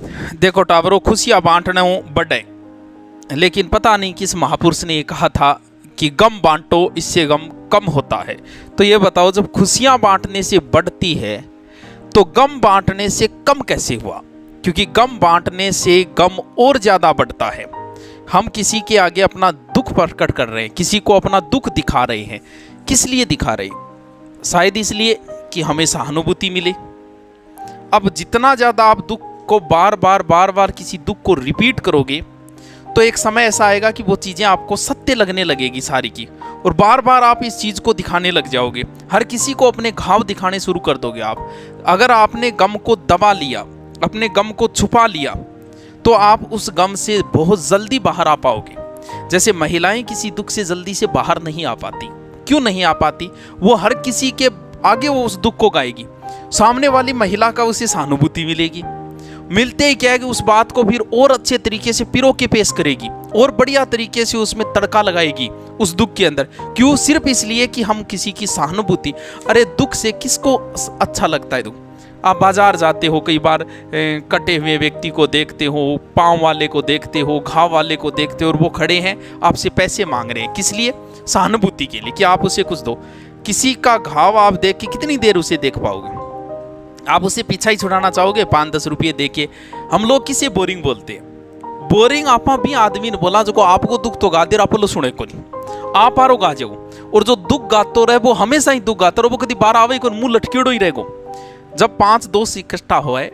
देखो टावरों, खुशियाँ बांटना बड़े, लेकिन पता नहीं किस महापुरुष ने ये कहा था कि गम बांटो इससे गम कम होता है। तो ये बताओ, जब खुशियाँ बांटने से बढ़ती है तो गम बांटने से कम कैसे हुआ? क्योंकि गम बांटने से गम और ज़्यादा बढ़ता है। हम किसी के आगे अपना दुख प्रकट कर रहे हैं, किसी को अपना दुख दिखा रहे हैं। किस लिए दिखा रहे हैं? शायद इसलिए कि हमें सहानुभूति मिले। अब जितना ज़्यादा आप दुख को बार बार किसी दुख को रिपीट करोगे तो एक समय ऐसा आएगा कि वो चीज़ें आपको सत्य लगने लगेगी सारी की, और बार बार आप इस चीज़ को दिखाने लग जाओगे। हर किसी को अपने घाव दिखाने शुरू कर दोगे आप। अगर आपने गम को दबा लिया, अपने गम को छुपा लिया, तो आप उस गम से बहुत जल्दी बाहर आ पाओगे। जैसे महिलाएं किसी दुख से जल्दी से बाहर नहीं आ पाती। क्यों नहीं आ पाती? वो हर किसी के आगे वो उस दुख को गाएगी, सामने वाली महिला का उसे सहानुभूति मिलेगी। मिलते ही क्या है कि उस बात को फिर और अच्छे तरीके से पिरो के पेश करेगी और बढ़िया तरीके से उसमें तड़का लगाएगी उस दुख के अंदर। क्यों? सिर्फ इसलिए कि हम किसी की सहानुभूति। अरे दुख से किसको अच्छा लगता है? दुख, आप बाजार जाते हो, कई बार कटे हुए व्यक्ति को देखते हो, पाँव वाले को देखते हो, घाव वाले को देखते हो, और वो खड़े हैं आपसे पैसे मांग रहे हैं। किस लिए? सहानुभूति के लिए, कि आप उसे कुछ दो। किसी का घाव आप देख के कितनी देर उसे देख पाओगे? आप उसे पीछा ही छुड़ाना चाहोगे 5-10 रुपये दे के। हम लोग किसे बोरिंग बोलते हैं? बोरिंग आपा भी आदमी ने बोला जो आपको दुख तो गा दे, आप लो सुने को नहीं, आप आरो गा जाओ। और जो दुख गातो रहे वो हमेशा ही दुख गाता रहो, वो कभी बाहर आवे को मुंह लटकेड़ो ही रहेगो। जब 5 दोस्त इकट्ठा हुए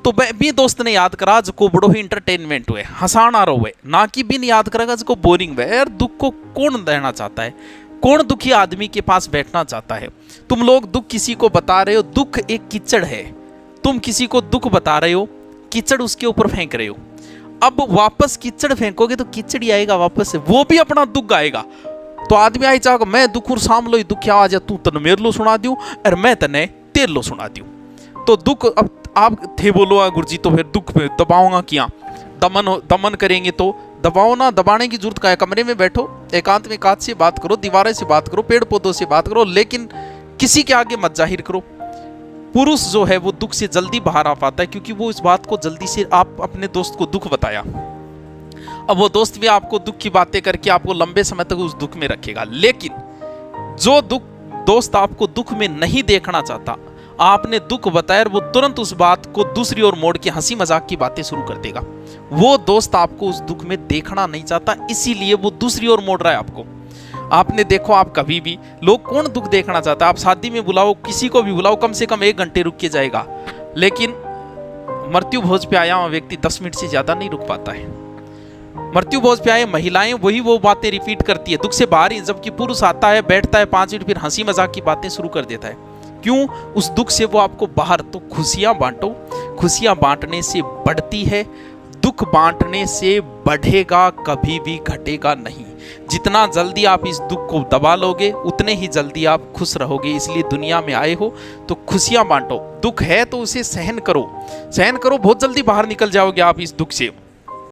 तो भी दोस्त ने याद करा जो बड़ो ही इंटरटेनमेंट हुए, हंसाना रहो, ना कि बिन याद करेगा जो बोरिंग हुए। यार दुख को कौन देना चाहता है? कौन दुखी आदमी के पास बैठना चाहता है? तुम लोग दुख किसी को बता रहे हो, दुख एक कीचड़ है। तुम किसी को दुख बता रहे हो, कीचड़ उसके ऊपर फेंक रहे हो। अब वापस कीचड़ फेंकोगे तो कीचड़ ही आएगा वापस से, वो भी अपना दुख गाएगा। तो आदमी आई चाहोगे मैं दुख और साम लो दुख आ जा, तू तन मेरे लो सुना दूं और मैं तने तेरे लो सुना दूं। तो दुख, अब आप थे बोलो गुरुजी तो फिर दुख में दबाऊंगा क्या? दमन करेंगे तो दबाओ ना। दबाने की जरूरत क्या है? कमरे में बैठो, एकांत में कांच से बात करो, दीवारें से बात करो, पेड़ पौधों से बात करो, लेकिन किसी के आगे मत जाहिर करो। पुरुष जो है वो दुख से जल्दी बाहर आ पाता है, क्योंकि वो इस बात को जल्दी से, आप अपने दोस्त को दुख बताया, अब वो दोस्त भी आपको दुख की बातें करके आपको लंबे समय तक उस दुख में रखेगा। लेकिन जो दोस्त आपको दुख में नहीं देखना चाहता, आपने दुख बताया, वो तुरंत उस बात को दूसरी ओर मोड़ के हंसी मजाक की बातें शुरू कर देगा। वो दोस्त आपको उस दुख में देखना नहीं चाहता, इसीलिए वो दूसरी ओर मोड़ रहा है आपको। आपने देखो, आप कभी भी, लोग कौन दुख देखना चाहता है? आप शादी में बुलाओ, किसी को भी बुलाओ, कम से कम 1 घंटे रुक के जाएगा, लेकिन मृत्यु भोज पे आया हुआ व्यक्ति 10 मिनट से ज्यादा नहीं रुक पाता है। मृत्यु भोज पे आए महिलाएं वही वो बातें रिपीट करती है दुख से बाहर ही, जबकि पुरुष आता है, बैठता है 5 मिनट, फिर हंसी मजाक की बातें शुरू कर देता है। क्यों? उस दुख से वो आपको बाहर। तो खुशियां बांटो, खुशियां बांटने से बढ़ती है, दुख बांटने से बढ़ेगा, कभी भी घटेगा नहीं। जितना जल्दी आप इस दुख को दबा लोगे उतने ही जल्दी आप खुश रहोगे। इसलिए दुनिया में आए हो तो खुशियां बांटो। दुख है तो उसे सहन करो, सहन करो, बहुत जल्दी बाहर निकल जाओगे आप इस दुख से।